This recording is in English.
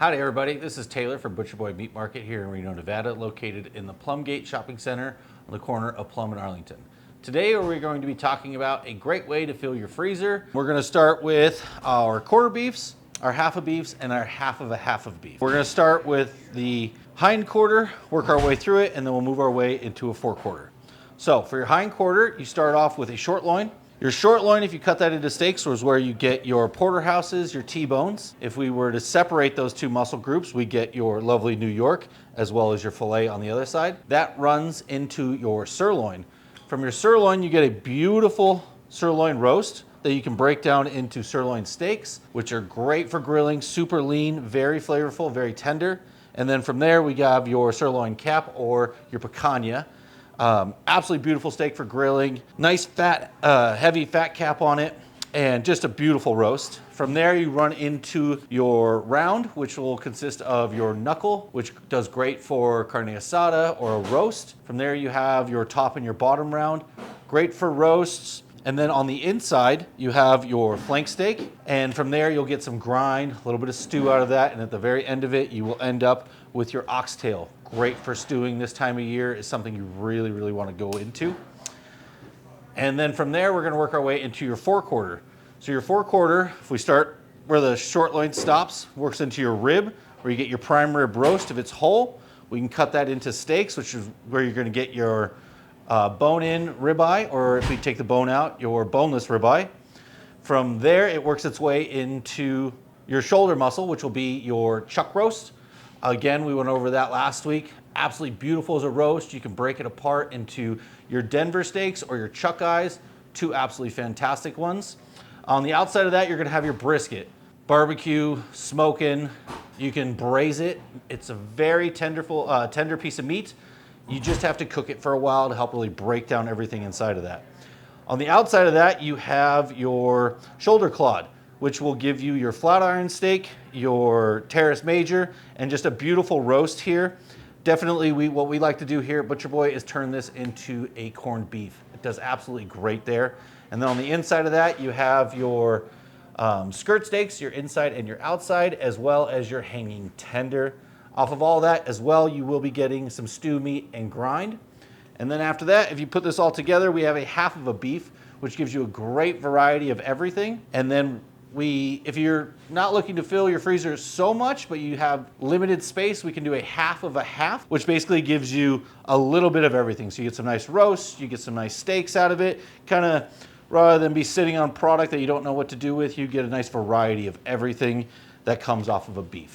Howdy everybody, this is Taylor from Butcher Boy Meat Market here in Reno, Nevada, located in the Plumgate Shopping Center on the corner of Plum and Arlington. Today we're going to be talking about a great way to fill your freezer. We're going to start with our quarter beefs, our half of beefs, and our half of beef. We're going to start with the hind quarter, work our way through it, and then we'll move our way into a forequarter. So for your hind quarter, you start off with a short loin. Your short loin, if you cut that into steaks, is where you get your porterhouses, your T-bones. If we were to separate those two muscle groups, we get your lovely New York, as well as your filet on the other side. That runs into your sirloin. From your sirloin, you get a beautiful sirloin roast that you can break down into sirloin steaks, which are great for grilling, super lean, very flavorful, very tender. And then from there, we have your sirloin cap or your picanha. Absolutely beautiful steak for grilling. Nice fat, heavy fat cap on it, and just a beautiful roast. From there, you run into your round, which will consist of your knuckle, which does great for carne asada or a roast. From there, you have your top and your bottom round, great for roasts. And then on the inside, you have your flank steak. And from there, you'll get some grind, a little bit of stew out of that. And at the very end of it, you will end up with your oxtail. Great for stewing this time of year, is something you really, really want to go into. And then from there, we're going to work our way into your forequarter. So your forequarter, if we start where the short loin stops, works into your rib, where you get your prime rib roast if it's whole. We can cut that into steaks, which is where you're going to get your bone-in ribeye, or if we take the bone out, your boneless ribeye. From there, it works its way into your shoulder muscle, which will be your chuck roast. Again, we went over that last week. Absolutely beautiful as a roast. You can break it apart into your Denver steaks or your chuck eyes, two absolutely fantastic ones. On the outside of that, you're gonna have your brisket. Barbecue, smoking, you can braise it. It's a very tender piece of meat. You just have to cook it for a while to help really break down everything inside of that. On the outside of that, you have your shoulder clod, which will give you your flat iron steak, your Terrace Major, and just a beautiful roast here. Definitely, what we like to do here at Butcher Boy is turn this into a corned beef. It does absolutely great there. And then on the inside of that, you have your skirt steaks, your inside and your outside, as well as your hanging tender. Off of all that as well, you will be getting some stew meat and grind. And then after that, if you put this all together, we have a half of a beef, which gives you a great variety of everything. And then if you're not looking to fill your freezer so much, but you have limited space, we can do a half of a half, which basically gives you a little bit of everything. So you get some nice roasts, you get some nice steaks out of it. Kind of, rather than be sitting on product that you don't know what to do with, you get a nice variety of everything that comes off of a beef.